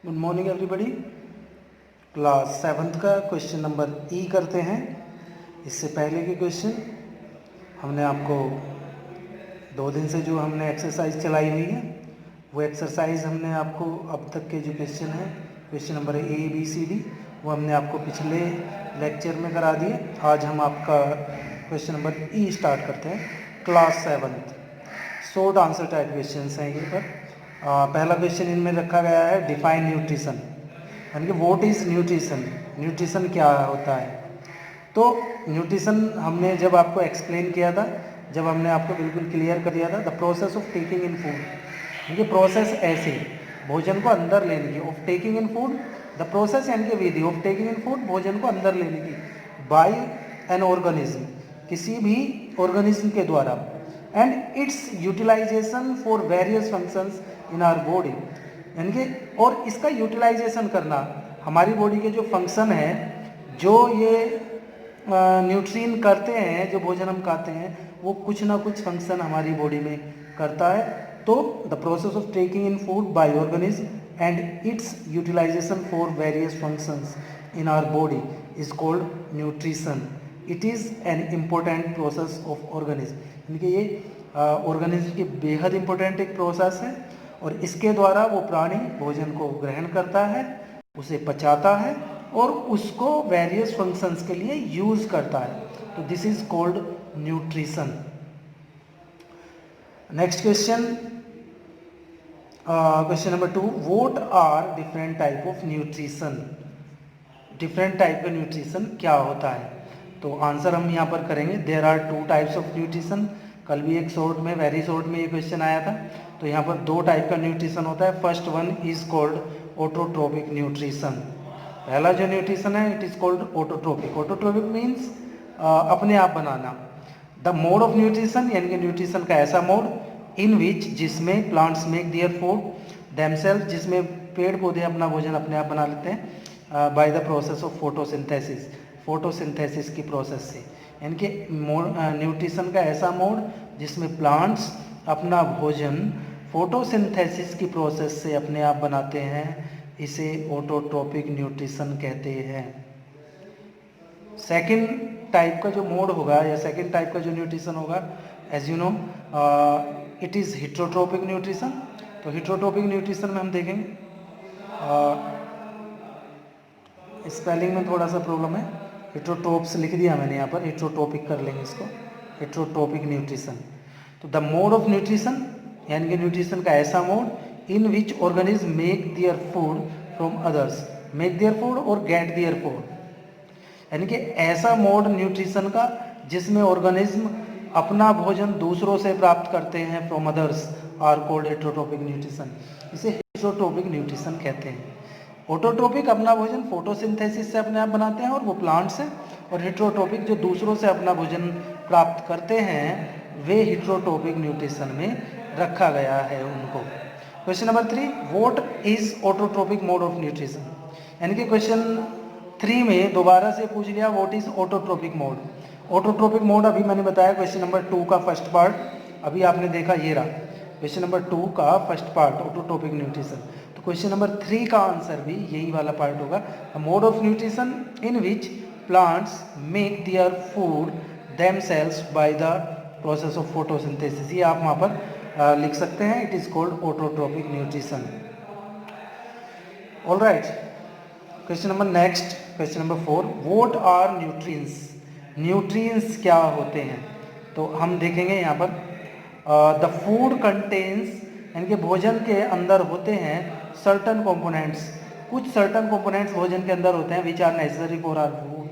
Good morning everybody. Class 7th का question number ई करते हैं। इससे पहले के क्वेश्चन हमने आपको 2 दिन से जो हमने एक्सरसाइज चलाई हुई है वो एक्सरसाइज हमने आपको अब तक के जो क्वेश्चन हैं question number A B C D वो हमने आपको पिछले लेक्चर में करा दिए। आज हम आपका क्वेश्चन नंबर ई स्टार्ट करते हैं। Class 7th short answer type question हैं ये पर। पहला क्वेश्चन इनमें रखा गया है डिफाइन न्यूट्रिशन, यानी कि व्हाट इज़ न्यूट्रिशन, न्यूट्रिशन क्या होता है। तो न्यूट्रिशन हमने जब आपको एक्सप्लेन किया था, जब हमने आपको बिल्कुल क्लियर कर दिया था, the process of taking in food, यानी कि प्रोसेस ऐसे भोजन को अंदर लेने की, of taking in food, the process यानी कि विधि ऑफ टेकिंग इन फूड, भोजन को अंदर लेने की, बाय एन ऑर्गेनिज्म, किसी भी ऑर्गेनिज्म के द्वारा, and its utilization for various functions in our body, यानी कि और इसका यूटिलाइजेशन करना हमारी बॉडी के जो फंक्शन है, जो ये न्यूट्रिएंट करते हैं, जो भोजन हम खाते हैं वो कुछ ना कुछ फंक्शन हमारी बॉडी में करता है। तो the process of taking in food by organism and its utilization for various functions in our body is called nutrition. It is an important process of organism, यानी कि ये ऑर्गेनिज्म की बेहद इम्पोर्टेंट एक प्रोसेस है और इसके द्वारा वो प्राणी भोजन को ग्रहण करता है, उसे पचाता है और उसको वेरियस फंक्शंस के लिए यूज़ करता है। तो this is called nutrition. Next question, question number 2, what are different type of nutrition, different type का न्यूट्रिशन क्या होता है। तो आंसर हम यहाँ पर करेंगे, there are 2 types of nutrition. कल भी एक शॉर्ट में, वेरी शॉर्ट में ये क्वेश्चन आया था। तो यहाँ पर 2 टाइप का न्यूट्रिशन होता है। First one is called autotrophic nutrition. पहला जो न्यूट्रिशन है it is called autotrophic. Autotrophic means अपने आप बनाना। द मोड ऑफ न्यूट्रिशन, यानी कि न्यूट्रिशन का ऐसा मोड इन विच, जिसमें plants make their food themselves, जिसमें पेड़ पौधे अपना भोजन अपने आप बना लेते हैं bye the process of photosynthesis, photosynthesis की प्रोसेस से, यानी कि न्यूट्रिशन का ऐसा मोड जिसमें प्लांट्स अपना भोजन फोटोसिंथेसिस की प्रोसेस से अपने आप बनाते हैं, इसे ऑटोट्रोपिक न्यूट्रिशन कहते हैं। सेकंड टाइप का जो मोड होगा या सेकंड टाइप का जो न्यूट्रिशन होगा, as you know it is heterotrophic nutrition. तो हिट्रोट्रोपिक न्यूट्रिशन में हम देखेंगे, स्पेलिंग में थोड़ा सा प्रॉब्लम है, हिट्रोट्रोप्स लिख दिया मैंने यहाँ पर, हिट्रोट्रोपिक कर लेंगे इसको, हिट्रोट्रोपिक न्यूट्रिशन। तो द मोड ऑफ न्यूट्रिशन, यानी कि न्यूट्रिशन का ऐसा mode in which organism make their food from others, make their food और गेट दियर फूड, यानी कि ऐसा मोड न्यूट्रिशन का जिसमें ऑर्गेनिज्म अपना भोजन दूसरों से प्राप्त करते हैं, from others, are called heterotrophic nutrition, इसे हेट्रोट्रोपिक न्यूट्रिशन कहते हैं। ऑटोट्रोपिक अपना भोजन फोटोसिंथेसिस से अपने आप बनाते हैं और वो प्लांट्स हैं, और हेट्रोट्रोपिक जो दूसरों से अपना भोजन प्राप्त करते हैं वे हेट्रोट्रोपिक न्यूट्रिशन में रखा गया है उनको। Question number 3, what is autotrophic mode of nutrition, यानी कि क्वेश्चन 3 में दोबारा से पूछ लिया what is autotrophic mode. Autotrophic mode अभी मैंने बताया क्वेश्चन नंबर 2 का फर्स्ट पार्ट, अभी आपने देखा ये रहा क्वेश्चन नंबर 2 का फर्स्ट पार्ट, ऑटोट्रोपिक न्यूट्रिशन। तो क्वेश्चन नंबर 3 का आंसर भी यही वाला पार्ट होगा, mode of nutrition in which plants make their food themselves by the process of photosynthesis. ये आप वहाँ पर लिख सकते हैं, it is called autotrophic nutrition. All right, question number next, question number 4, what are nutrients, nutrients क्या होते हैं। तो हम देखेंगे यहाँ पर द फूड कंटेन्स, यानी कि भोजन के अंदर होते हैं सर्टन कंपोनेंट्स, कुछ सर्टन कंपोनेंट्स भोजन के अंदर होते हैं which are necessary for our food,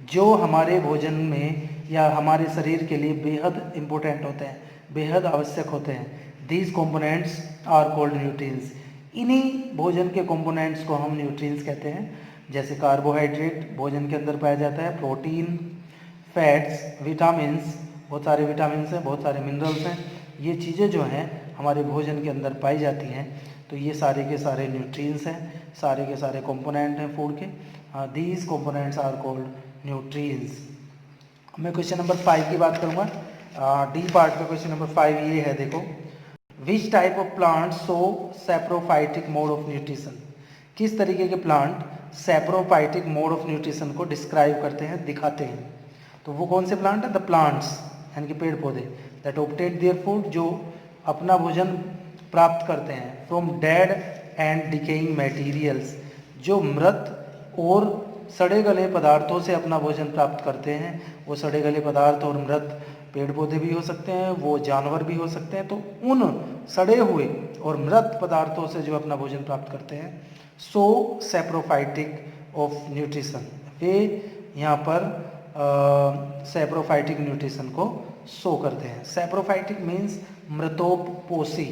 जो हमारे भोजन में या हमारे शरीर के लिए बेहद इंपॉर्टेंट होते हैं, बेहद आवश्यक होते हैं। These components are called nutrients. इन्हीं भोजन के कंपोनेंट्स को हम न्यूट्रिएंट्स कहते हैं। जैसे कार्बोहाइड्रेट भोजन के अंदर पाया जाता है, प्रोटीन, फैट्स, विटामिन्स, बहुत सारे विटामिन्स हैं, बहुत सारे मिनरल्स हैं, ये चीज़ें जो हैं हमारे भोजन के अंदर पाई जाती हैं। तो ये सारे के सारे न्यूट्रिएंट्स हैं, सारे के सारे कंपोनेंट हैं फूड के। These components are called nutrients. मैं क्वेश्चन नंबर 5 की बात करूँगा, डी पार्ट का क्वेश्चन नंबर 5 ये है, देखो, which type of plant show saprophytic mode of nutrition, किस तरीके के plant saprophytic mode of nutrition को डिस्क्राइब करते हैं, दिखाते हैं? तो वो कौन से प्लांट है? द प्लांट्स यानी कि पेड़ पौधे दैट ऑब्टेन देयर फूड, जो अपना भोजन प्राप्त करते हैं from dead and decaying materials, जो मृत और सड़े गले पदार्थों से अपना भोजन प्राप्त करते हैं। वो सड़े गले पदार्थ और मृत पेड़ पौधे भी हो सकते हैं, वो जानवर भी हो सकते हैं। तो उन सड़े हुए और मृत पदार्थों से जो अपना भोजन प्राप्त करते हैं, सो सैप्रोफाइटिक ऑफ न्यूट्रिशन, वे यहाँ पर सैप्रोफाइटिक न्यूट्रिशन को शो करते हैं। सैप्रोफाइटिक मीन्स मृतोपपोषी,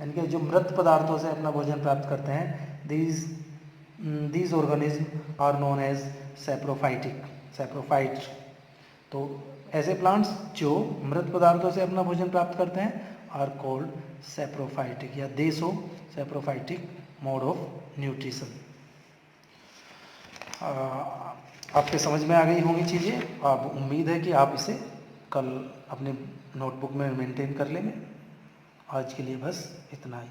यानी कि जो मृत पदार्थों से अपना भोजन प्राप्त करते हैं। These organism are known as saprophyte. तो ऐसे प्लांट्स जो मृत पदार्थों से अपना भोजन प्राप्त करते हैं आर कॉल्ड सैप्रोफाइटिक, या दे show saprophytic mode of nutrition. आपके समझ में आ गई होंगी चीज़ें। अब उम्मीद है कि आप इसे कल अपने नोटबुक में मेंटेन कर लेंगे। आज के लिए बस इतना ही।